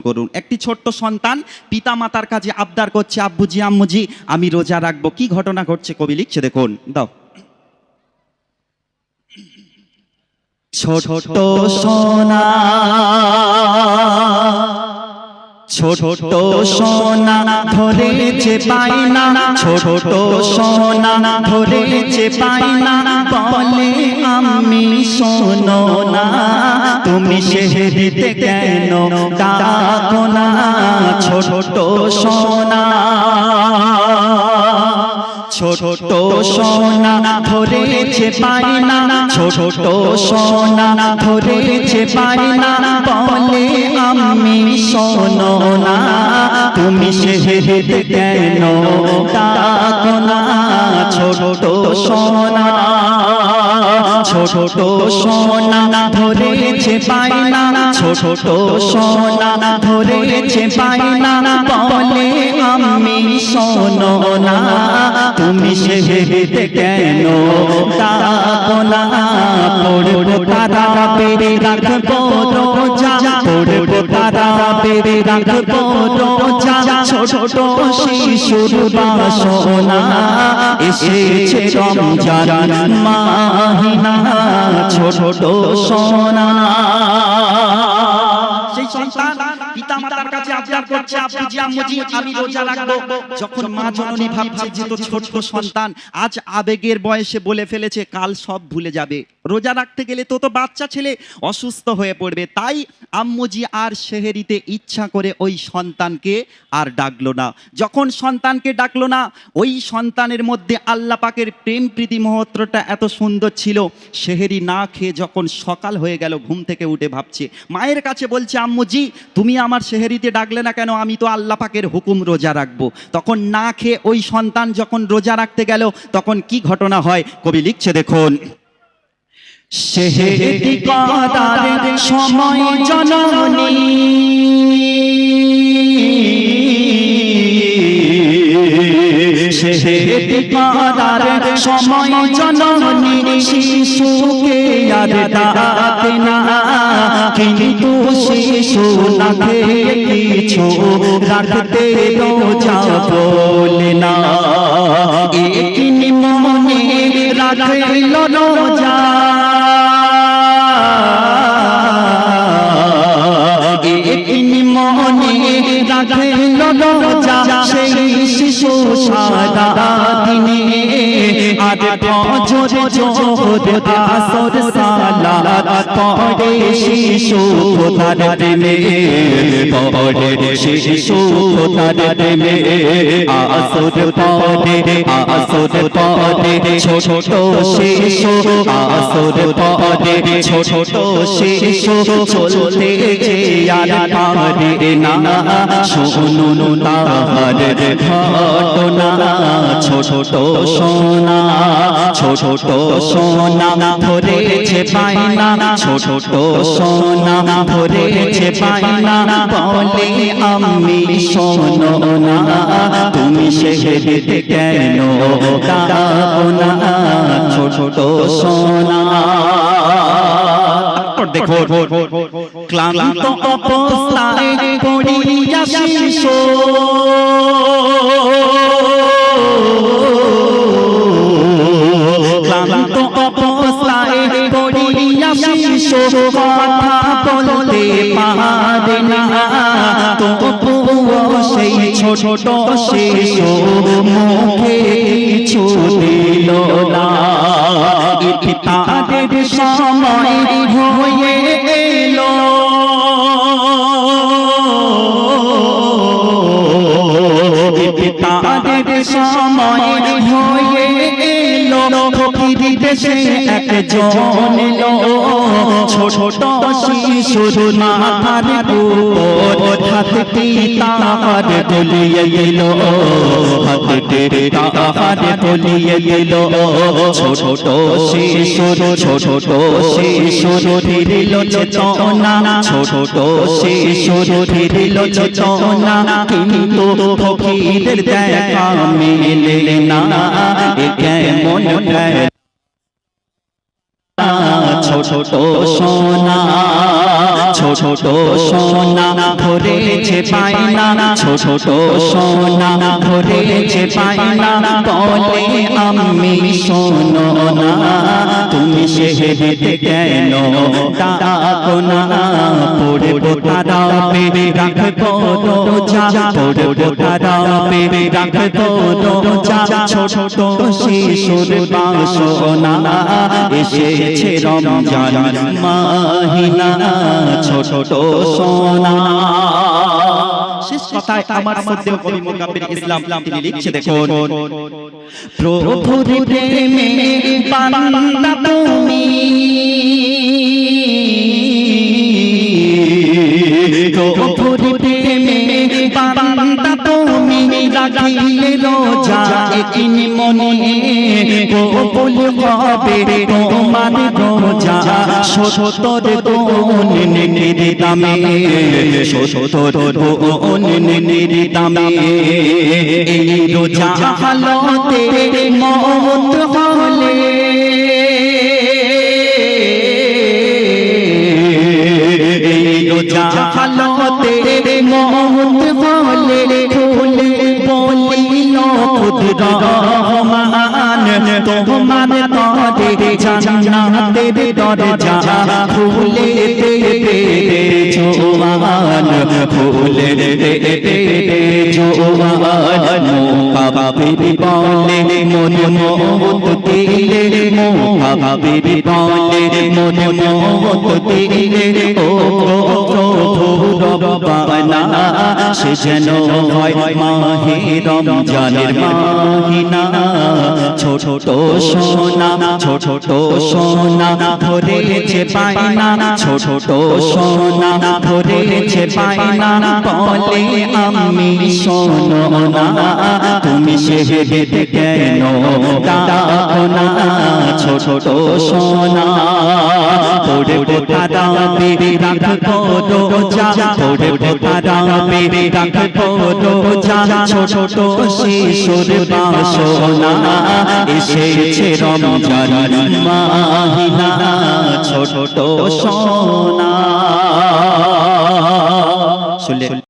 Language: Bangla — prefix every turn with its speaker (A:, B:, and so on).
A: করুন। একটি ছোট্ট সন্তান পিতা মাতার কাছে আবদার করছে, আব্বুজি আম্মুজি আমি রোজা রাখবো। কি ঘটনা ঘটছে কবি লিখছে দেখুন। দাও। ছোট্ট সোনা, ছোট্ট সোনা ধরেছে পায়না, ছোট্ট সোনা ধরেছে পায়না, বলে আমি শোনো না, তুমি সেহেরিতে কেন ডাকো না, ছোট্ট সোনা, ছোট্ট সোনা ধরেছে পায়না, ছোট্ট সোনা ধরেছে পায়না, বলে আমি শোনো না, তুমি সেহেরিতে কেন ডাকো না, ছোট্ট সোনা, ছোট্ট সোনা ধরেছে পায়না, ছোট্ট সোনা ধরেছে পায়না, বলে আমি শোনো না, তুমি সেহেরিতে কেন ডাকো না, পড়বো তারা পেরে রাখবো রোজা, পড়বো তারা পেরে রাখবো রোজা, ছোট শিশুর বাসনা এসেছে রমজান মাহিনা, ছোট সোনা। সেই সন্তান পিতা মাতার কাছে আবদার করছে, আব্বুজি আম্মুজি আমি রোজা রাখবো। যখন মা জননী ভাবছে যে তো ছোট্ট সন্তান আজ আবেগের বয়সে বলে ফেলেছে, কাল সব ভুলে যাবে, রোজা রাখতে গেলে তো বাচ্চা ছেলে অসুস্থ হয়ে পড়বে, তাই আম্মুজি আর সেহেরিতে ইচ্ছা করে ওই সন্তানকে আর ডাকলো না। যখন সন্তানকে ডাকলো না, ওই সন্তানের মধ্যে আল্লাহ পাকের প্রেম প্রীতি মহত্বটা এত সুন্দর ছিল, সেহেরি না খেয়ে যখন সকাল হয়ে গেল ঘুম থেকে উঠে ভাবছে, মায়ের কাছে বলছে, আম্মুজি তুমি আমার সেহেরিতে ডাকলে না কেন, আমি তো আল্লাহ পাকের হুকুম রোজা রাখবো। তখন না খেয়ে ওই সন্তান যখন রোজা রাখতে গেল, তখন কি ঘটনা হয় কবি লিখছে দেখুন। সেহেরি করার সময় জননী সেহেরি করার সময় জননী শিশুকে আর ডাকে না, কিন্তু শিশু না খেয়ে কিছু রাখতে রোজা বলে না, একিনি মনে রাখল রোজা, একিনি মনে রাখল রোজা, সেই শিশু সারা দিনে আজ ফজর যোহর আসর সালাত পড়ে শিশু খোদার প্রেমে, পড়ে শিশু খোদার প্রেমে, আসর পড়ে ছোট শিশু, আসর পড়ে ছোট শিশু, চলতে যে আর পারে না, শুনুন তাহার ঘটনা, ছোট সোনা, ছোট সোনা ধরেছে পায়না, ছোট সোনা ধরেছে পায়না, বলে আমি শোনো না, তুমি সেহেরিতে কেন ডাকো না, ছোট সোনা। দেখো ক্লান্ত অবস্থায় পড়িয়া শিশু, ক্লান্ত অবস্থায় পড়িয়া শিশু, কথা বলতে পারে না, তবুও সেই ছোট শিশু মুখে কিছু দিল না, ইফতারের সময় হয়ে এলো, ইফতারের সময় হয়ে এলো, ফকির দেশে একজন এলো, ছোট শিশুর মাথার উপর হাতটি তাহার তলিয়ে গেল, হাতটি তাহার তলিয়ে গেল, ছোট শিশুর ফিরিল চেতনা, ছোট শিশুর ফিরিল চেতনা, কিন্তু ফকিরের দেখা মেলে না, এ কেমন
B: ছোট সোনা ছোট সোনা ধরেছে পায়না ছোট সোনা ধরেছে পায়না বলে আমি শোনো না তুমি সেহেতে কেন ডাকো না পড়বো তারাবে রাখবো রোজা পড়বো তারাবে রাখবো রোজা ছোট শিশুর বাসনা এসেছে রমজান মাহিনা ছোট সোনা।
A: শেষ কথায় আমার মধ্যে কবি মুকাব্বির ইসলাম তিনি লিখছে দেখুন,
B: প্রভুর প্রেমে বান্দা তুমি প্রভুর প্রেমে বান্দা তুমি রাখিলে রোজা একিন মনে কবুল হবে তোমার রোজা সত্তর গুণ নেকির দামে সত্তর গুণ নেকির দামে এই রোজা হালতে মওত হলে এই রোজা হালতে মওত হলে খুলে বলিল খুদ রহমান তোমার তরে জান্নাতের দরজা খুলে দেবে জোয়ান খুলে দেবে জোয়ান মুকাব্বির বলে মন মওত দিলে মুকাব্বির বলে মন মওত দিলে ও প্রভু রব্বানা সে যেন হয় মাহে রমজানের মাহিনা ছোট সোনা ছোট সোনা ধরেছে পায়না ছোট সোনা ধরেছে পায়না বলে আমি শোনো না তুমি সেহেতে কেন ডাকো না ছোট সোনা পড়বো তারাবে রাখবো রোজা পড়বো তারাবে রাখবো রোজা ছোট শিশুর বাসনা এসেছে রমজান মাহিনা ছোট সোনা।